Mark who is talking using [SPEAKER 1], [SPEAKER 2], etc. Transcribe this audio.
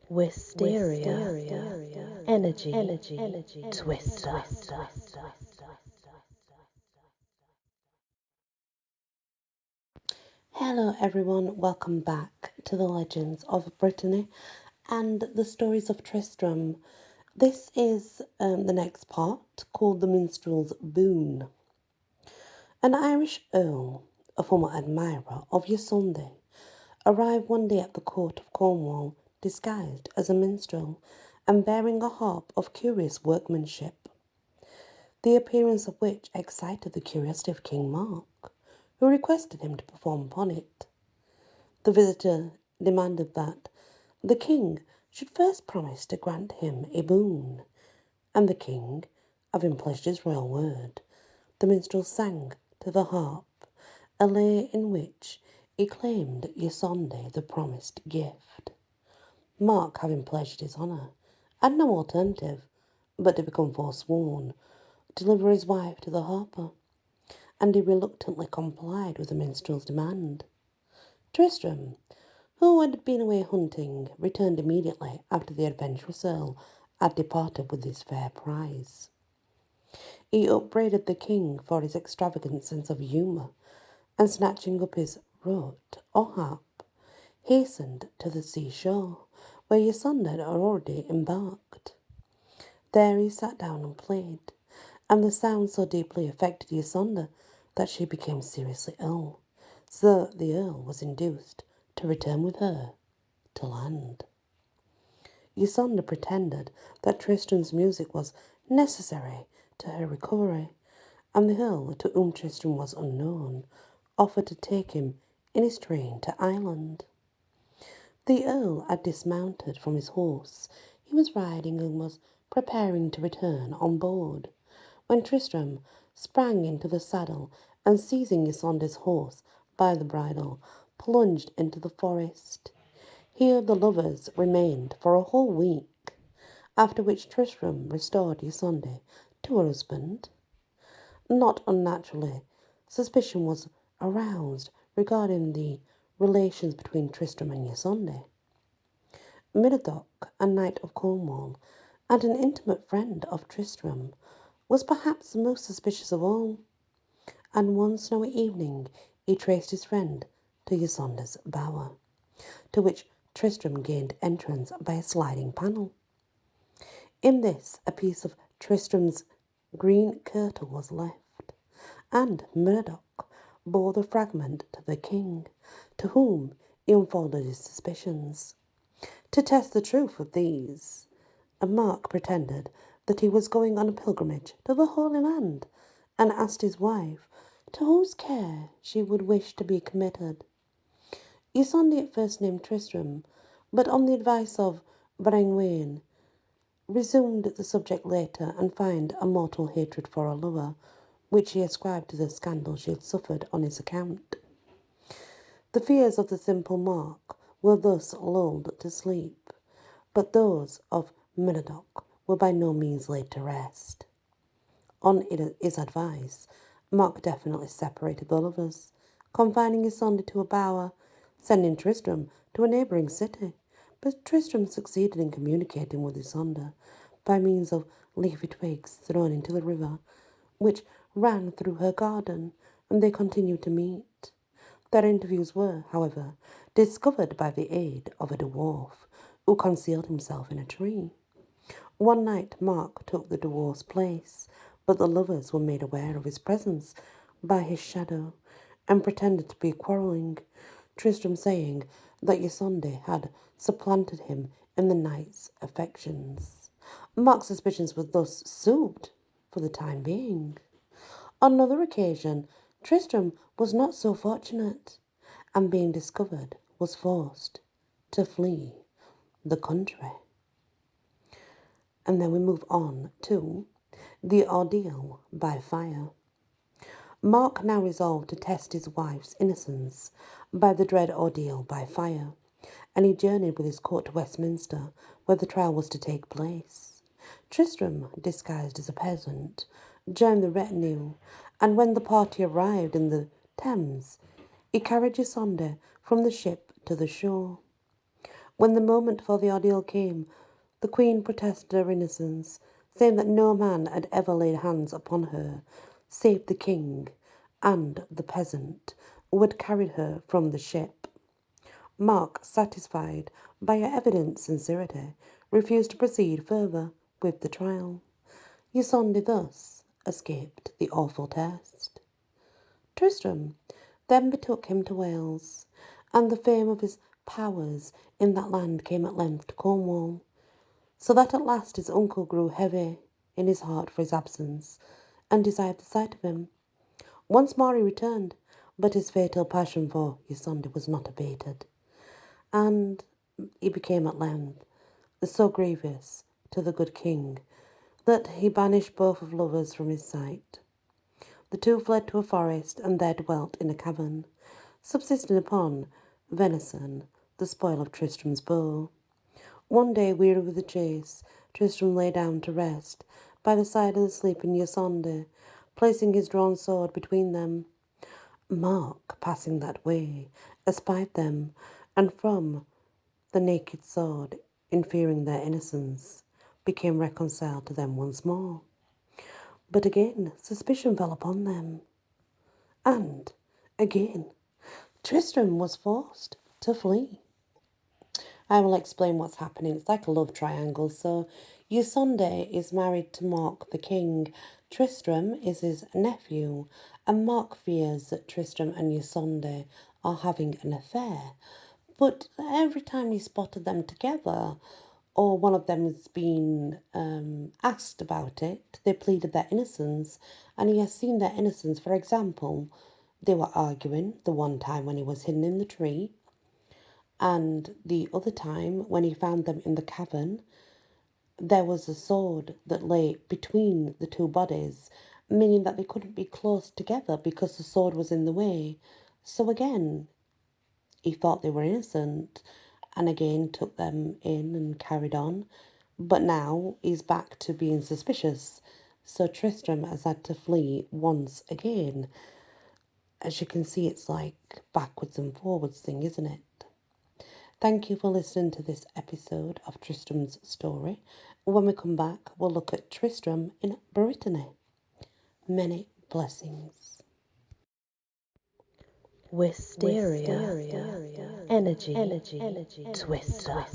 [SPEAKER 1] Wysteria, energy, twister.
[SPEAKER 2] Hello everyone, welcome back to the Legends of Britany and the stories of Tristram. This is the next part called the Minstrels' Boon. An Irish earl, a former admirer of Ysonde, arrived one day at the court of Cornwall disguised as a minstrel and bearing a harp of curious workmanship, the appearance of which excited the curiosity of King Mark, who requested him to perform upon it. The visitor demanded that the king should first promise to grant him a boon, and the king, having pledged his royal word, the minstrel sang to the harp a lay in which he claimed Ysonde the promised gift. Mark, having pledged his honour, had no alternative but to become forsworn, deliver his wife to the harper, and he reluctantly complied with the minstrel's demand. Tristram, who had been away hunting, returned immediately after the adventurous earl had departed with his fair prize. He upbraided the king for his extravagant sense of humour, and snatching up his rote or harp, hastened to the seashore, where Ysonde had already embarked. There he sat down and played, and the sound so deeply affected Ysonde that she became seriously ill, so that the earl was induced to return with her to land. Ysonde pretended that Tristram's music was necessary to her recovery, and the earl, to whom Tristram was unknown, offered to take him in his train to Ireland. The earl had dismounted from his horse he was riding and was preparing to return on board, when Tristram sprang into the saddle and, seizing Ysonde's horse by the bridle, plunged into the forest. Here the lovers remained for a whole week, after which Tristram restored Ysonde to her husband. Not unnaturally, suspicion was aroused regarding the relations between Tristram and Ysonde. Murdoch, a knight of Cornwall, and an intimate friend of Tristram, was perhaps the most suspicious of all, and one snowy evening he traced his friend to Ysonde's bower, to which Tristram gained entrance by a sliding panel. In this a piece of Tristram's green kirtle was left, and Murdoch bore the fragment to the king, to whom he unfolded his suspicions. To test the truth of these, Mark pretended that he was going on a pilgrimage to the Holy Land, and asked his wife to whose care she would wish to be committed. Ysonde at first named Tristram, but on the advice of Brengwain, resumed the subject later and found a mortal hatred for her lover, which she ascribed to the scandal she had suffered on his account. The fears of the simple Mark were thus lulled to sleep, but those of Murdoch were by no means laid to rest. On his advice, Mark definitely separated the lovers, confining Ysonde to a bower, sending Tristram to a neighbouring city. But Tristram succeeded in communicating with Ysonde by means of leafy twigs thrown into the river, which ran through her garden, and they continued to meet. Their interviews were, however, discovered by the aid of a dwarf, who concealed himself in a tree. One night Mark took the dwarf's place, but the lovers were made aware of his presence by his shadow, and pretended to be quarrelling, Tristram saying that Ysonde had supplanted him in the knight's affections. Mark's suspicions were thus soothed for the time being. On another occasion, Tristram was not so fortunate, and being discovered, was forced to flee the country. And then we move on to the ordeal by fire. Mark now resolved to test his wife's innocence by the dread ordeal by fire, and he journeyed with his court to Westminster, where the trial was to take place. Tristram, disguised as a peasant, joined the retinue, and when the party arrived in the Thames, he carried Ysonde from the ship to the shore. When the moment for the ordeal came, the queen protested her innocence, saying that no man had ever laid hands upon her, save the king and the peasant who had carried her from the ship. Mark, satisfied by her evident sincerity, refused to proceed further with the trial. Ysonde thus escaped the awful test. Tristram then betook him to Wales, and the fame of his powers in that land came at length to Cornwall, so that at last his uncle grew heavy in his heart for his absence, and desired the sight of him. Once more he returned, but his fatal passion for Ysonde was not abated, and he became at length so grievous to the good king that he banished both of lovers from his sight. The two fled to a forest, and there dwelt in a cavern, subsisting upon venison, the spoil of Tristram's bow. One day, weary with the chase, Tristram lay down to rest by the side of the sleeping Ysonde, placing his drawn sword between them. Mark, passing that way, espied them, and from the naked sword, in fearing their innocence, became reconciled to them once more. But again suspicion fell upon them, and again Tristram was forced to flee. I will explain what's happening. It's like a love triangle. So Ysonde is married to Mark the king. Tristram is his nephew, and Mark fears that Tristram and Ysonde are having an affair. But every time he spotted them together, or one of them has been asked about it, they pleaded their innocence, and he has seen their innocence. For example, they were arguing the one time when he was hidden in the tree, and the other time when he found them in the cavern, there was a sword that lay between the two bodies, meaning that they couldn't be close together because the sword was in the way. So again, he thought they were innocent, and again took them in and carried on. But now he's back to being suspicious, so Tristram has had to flee once again. As you can see, it's like backwards and forwards thing, isn't it? Thank you for listening to this episode of Tristram's story. When we come back, we'll look at Tristram in Britanny. Many blessings.
[SPEAKER 1] Wysteria. Energy. Twister.